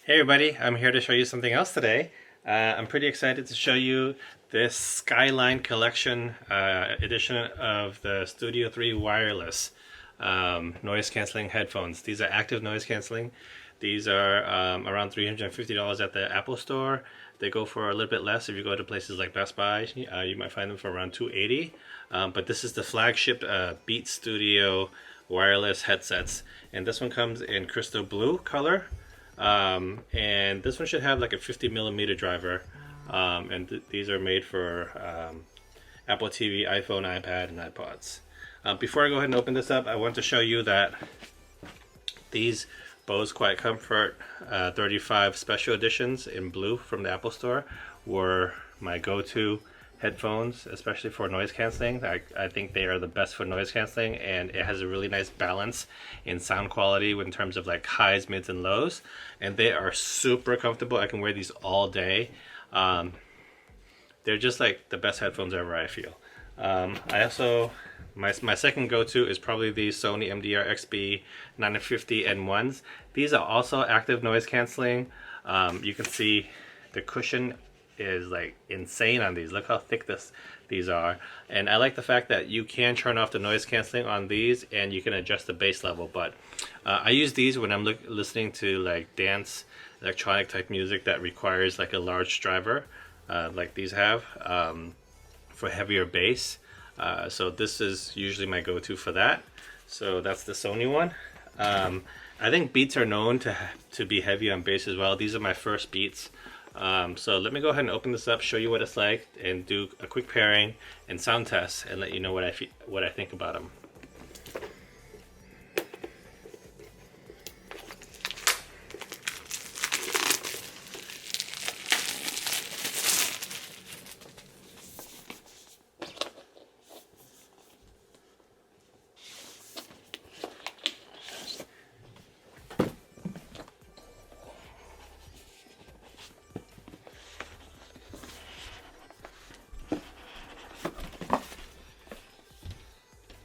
Hey everybody, I'm here to show you something else today. I'm pretty excited to show you this Skyline collection edition of the Studio 3 wireless noise cancelling headphones. These are active noise cancelling. These are around $350 at the Apple Store. They go for a little bit less if you go to places like Best Buy. You might find them for around $280. But this is the flagship Beat Studio wireless headsets. And this one comes in crystal blue color. And this one should have like a 50mm driver, and these are made for Apple TV, iPhone, iPad, and iPods. Before I go ahead and open this up, I want to show you that these Bose Quiet Comfort 35 special editions in blue from the Apple Store were my go-to headphones, especially for noise cancelling. I think they are the best for noise cancelling, and it has a really nice balance in sound quality in terms of like highs, mids, and lows. And they are super comfortable. I can wear these all day. They're just like the best headphones ever, I feel. I also, my second go-to is probably the Sony MDR XB 950 N1s. These are also active noise cancelling. You can see the cushion is like insane on these. Look how thick these are. And I like the fact that you can turn off the noise cancelling on these and you can adjust the bass level. But I use these when I'm listening to like dance, electronic type music that requires like a large driver, like these have, for heavier bass. So this is usually my go-to for that. So that's the Sony one. I think Beats are known to be heavy on bass as well. These are my first Beats. So let me go ahead and open this up, show you what it's like, and do a quick pairing and sound test, and let you know what I think about them.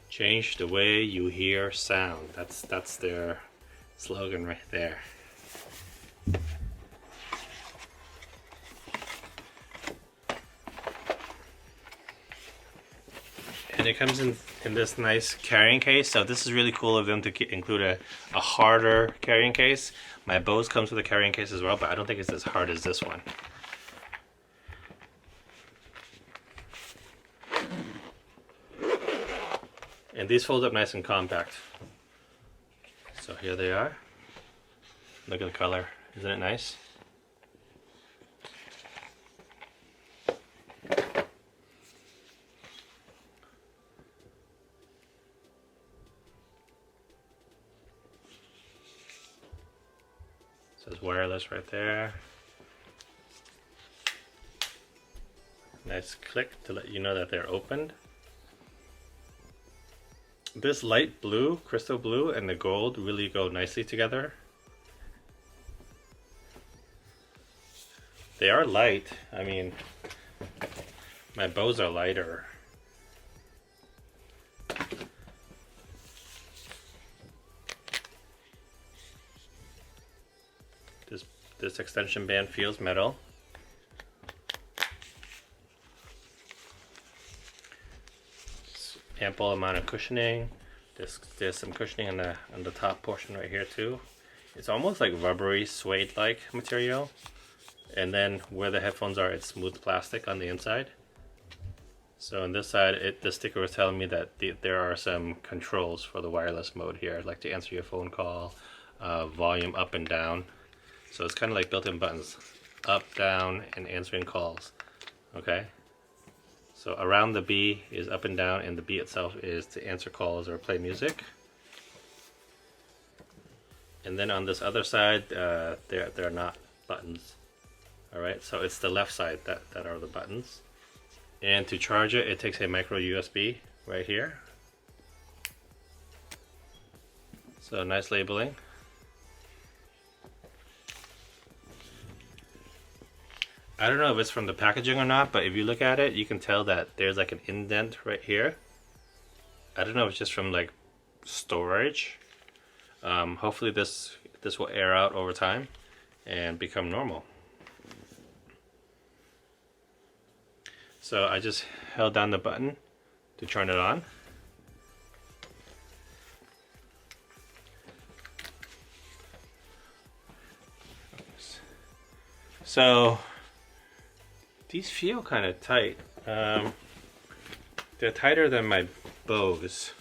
Change the way you hear sound. That's their slogan right there. And it comes in this nice carrying case. So this is really cool of them to include a harder carrying case. My Bose comes with a carrying case as well, but I don't think it's as hard as this one. And these fold up nice and compact. So here they are. Look at the color. Isn't it nice? It says wireless right there. Nice click to let you know that they're opened. This light blue, crystal blue, and the gold really go nicely together. They are light. I mean, my Bose are lighter. This extension band feels metal. Ample amount of cushioning. There's some cushioning on the top portion right here too. It's almost like rubbery suede like material, and then where the headphones are, it's smooth plastic on the inside. So on this side, the sticker was telling me that there are some controls for the wireless mode here, like to answer your phone call, volume up and down. So it's kind of like built-in buttons, up, down, and answering calls. Okay. So around the B is up and down, and the B itself is to answer calls or play music. And then on this other side, they're not buttons. All right, so it's the left side that are the buttons. And to charge it, it takes a micro USB right here. So nice labeling. I don't know if it's from the packaging or not, but if you look at it, you can tell that there's like an indent right here. I don't know if it's just from like storage. Hopefully this will air out over time. and become normal. So I just held down the button to turn it on. So these feel kind of tight. They're tighter than my Bose.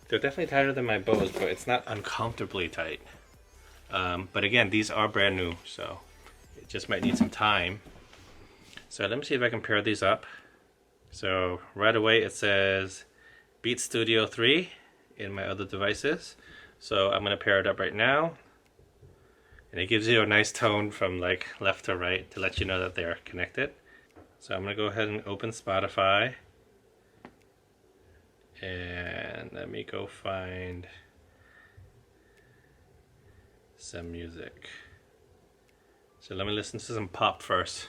They're definitely tighter than my Bose, but it's not uncomfortably tight. But again, these are brand new, so it just might need some time. So let me see if I can pair these up. So right away it says Beats Studio 3 in my other devices. So I'm gonna pair it up right now. And it gives you a nice tone from like left to right to let you know that they're connected. So I'm gonna go ahead and open Spotify. And let me go find some music. So let me listen to some pop first.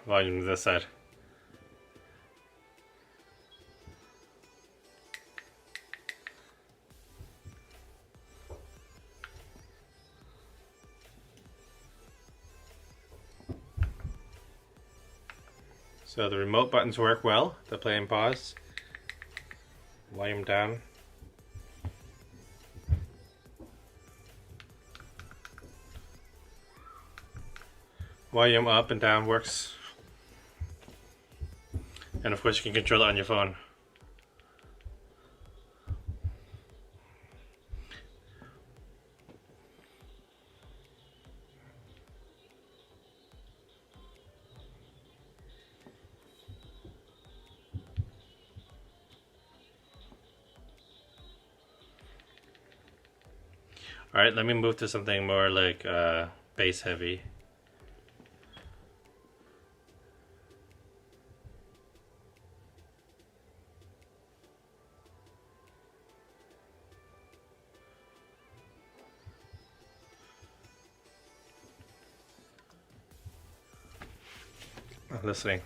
Volume to this side. So the remote buttons work well, the play and pause. Volume down. Volume up and down works. And of course you can control it on your phone. Alright, let me move to something more like bass heavy. Listening.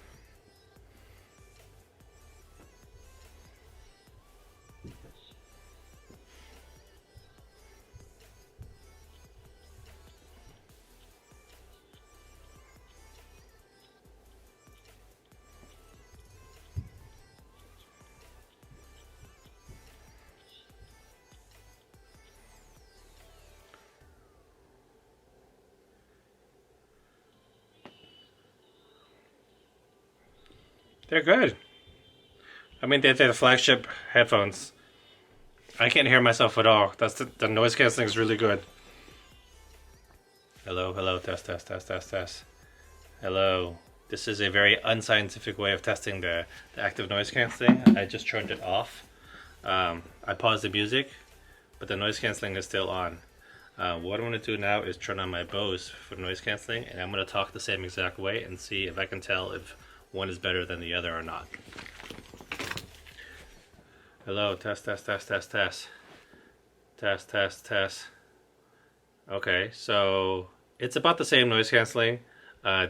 They're good. I mean, they're the flagship headphones. I can't hear myself at all. That's the noise canceling is really good. Hello, hello, test, test, test, test, test. Hello. This is a very unscientific way of testing the active noise canceling. I just turned it off. I paused the music, but the noise canceling is still on. What I'm going to do now is turn on my Bose for noise canceling, and I'm going to talk the same exact way and see if I can tell if one is better than the other or not. Hello, test, test, test, test, test. Test, test, test. Okay, so it's about the same noise canceling.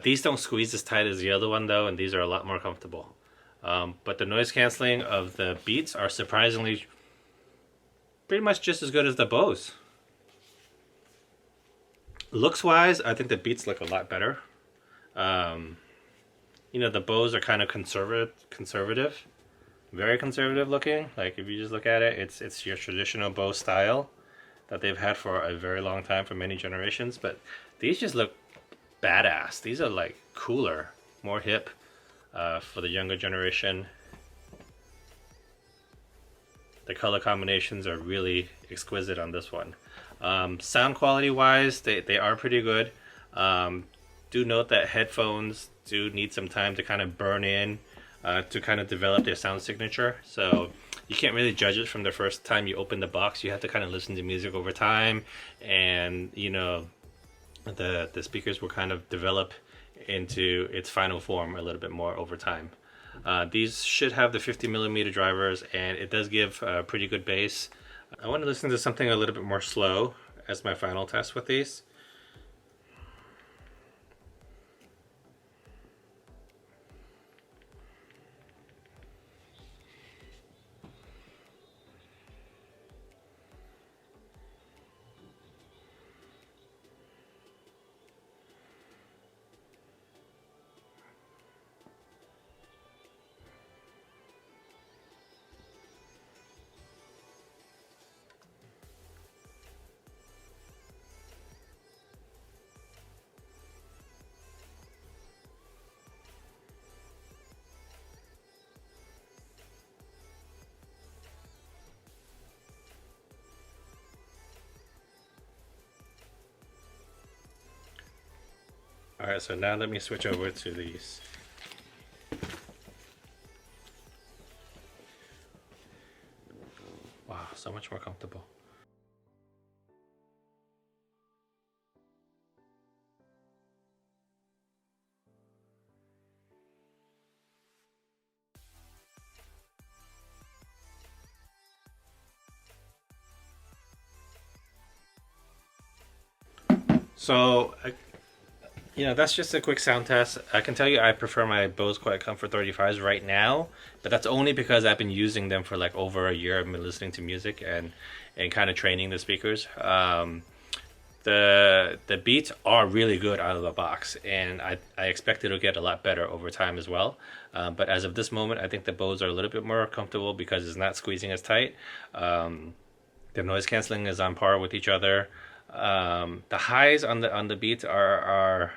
These don't squeeze as tight as the other one though, and these are a lot more comfortable. But the noise canceling of the Beats are surprisingly pretty much just as good as the Bose. Looks wise, I think the Beats look a lot better. You know, the Bose are kind of conservative, very conservative looking. Like if you just look at it, it's your traditional Bose style that they've had for a very long time, for many generations. But these just look badass. These are like cooler, more hip for the younger generation. The color combinations are really exquisite on this one. Sound quality wise, they are pretty good. Do note that headphones do need some time to kind of burn in to kind of develop their sound signature. So you can't really judge it from the first time you open the box. You have to kind of listen to music over time, and you know, the speakers will kind of develop into its final form a little bit more over time. These should have the 50mm drivers, and it does give pretty good bass. I want to listen to something a little bit more slow as my final test with these. All right, so now let me switch over to these. Wow, so much more comfortable. So, that's just a quick sound test. I can tell you I prefer my Bose Quiet Comfort 35s right now, but that's only because I've been using them for like over a year. I've been listening to music and kind of training the speakers. The beats are really good out of the box, and I expect it'll get a lot better over time as well. But as of this moment, I think the Bose are a little bit more comfortable because it's not squeezing as tight. The noise canceling is on par with each other. The highs on the beats are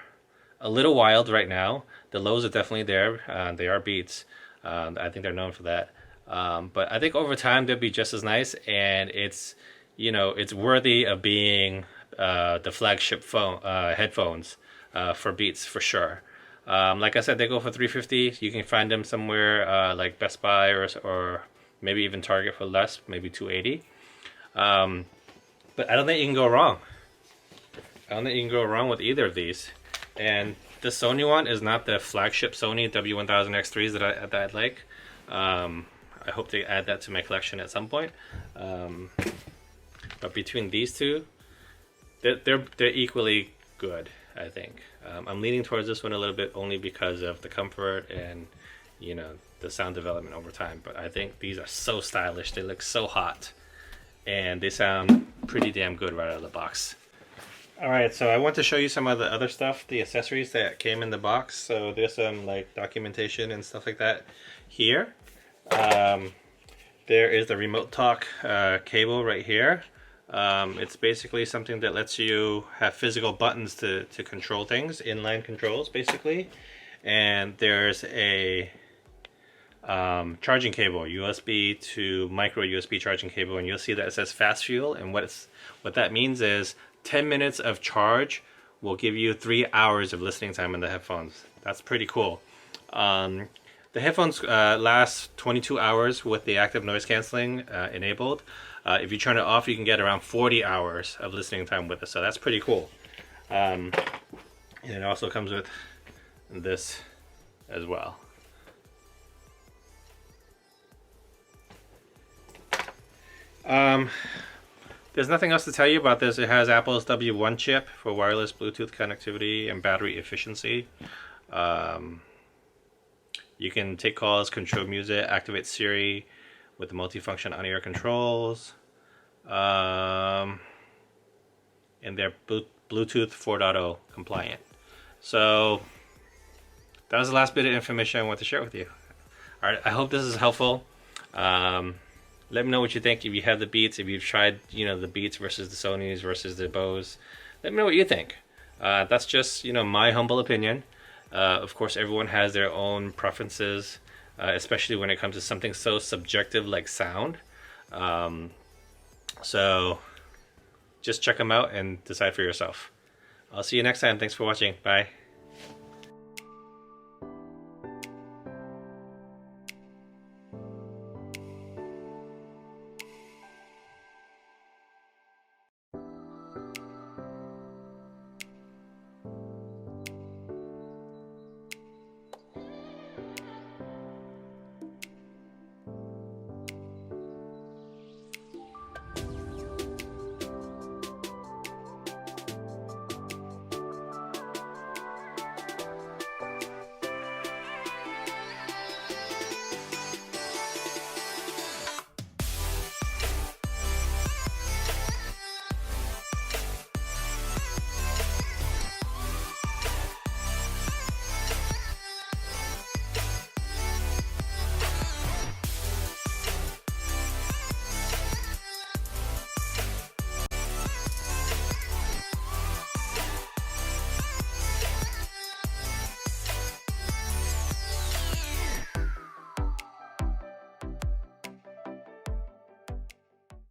a little wild right now. The lows are definitely there. They are beats. I think they're known for that. But I think over time they'll be just as nice, and it's worthy of being the flagship phone headphones for Beats for sure. Like I said, they go for $350. You can find them somewhere like Best Buy or maybe even Target for less, maybe $280. But I don't think you can go wrong. I don't think you can go wrong with either of these. And the Sony one is not the flagship Sony W1000X3s that I'd like. I hope to add that to my collection at some point. But between these two, they're equally good, I think. I'm leaning towards this one a little bit only because of the comfort and the sound development over time. But I think these are so stylish. They look so hot, and they sound pretty damn good right out of the box. All right, so I want to show you some of the other stuff, the accessories that came in the box. So there's some like documentation and stuff like that here. There is the remote talk cable right here. It's basically something that lets you have physical buttons to control things, inline controls basically. And there's a charging cable, USB to micro USB charging cable, and you'll see that it says fast fuel, and what that means is 10 minutes of charge will give you 3 hours of listening time in the headphones. That's pretty cool. The headphones last 22 hours with the active noise canceling enabled. If you turn it off, you can get around 40 hours of listening time with it, so that's pretty cool. And it also comes with this as well. There's nothing else to tell you about this. It has Apple's W1 chip for wireless Bluetooth connectivity and battery efficiency. You can take calls, control music, activate Siri with the multifunction on-ear controls. And they're Bluetooth 4.0 compliant. So that was the last bit of information I want to share with you. All right, I hope this is helpful. Let me know what you think. If you have the Beats, if you've tried, the Beats versus the Sonys versus the Bose, let me know what you think. That's just, my humble opinion. Of course, everyone has their own preferences, especially when it comes to something so subjective like sound. So just check them out and decide for yourself. I'll see you next time. Thanks for watching. Bye.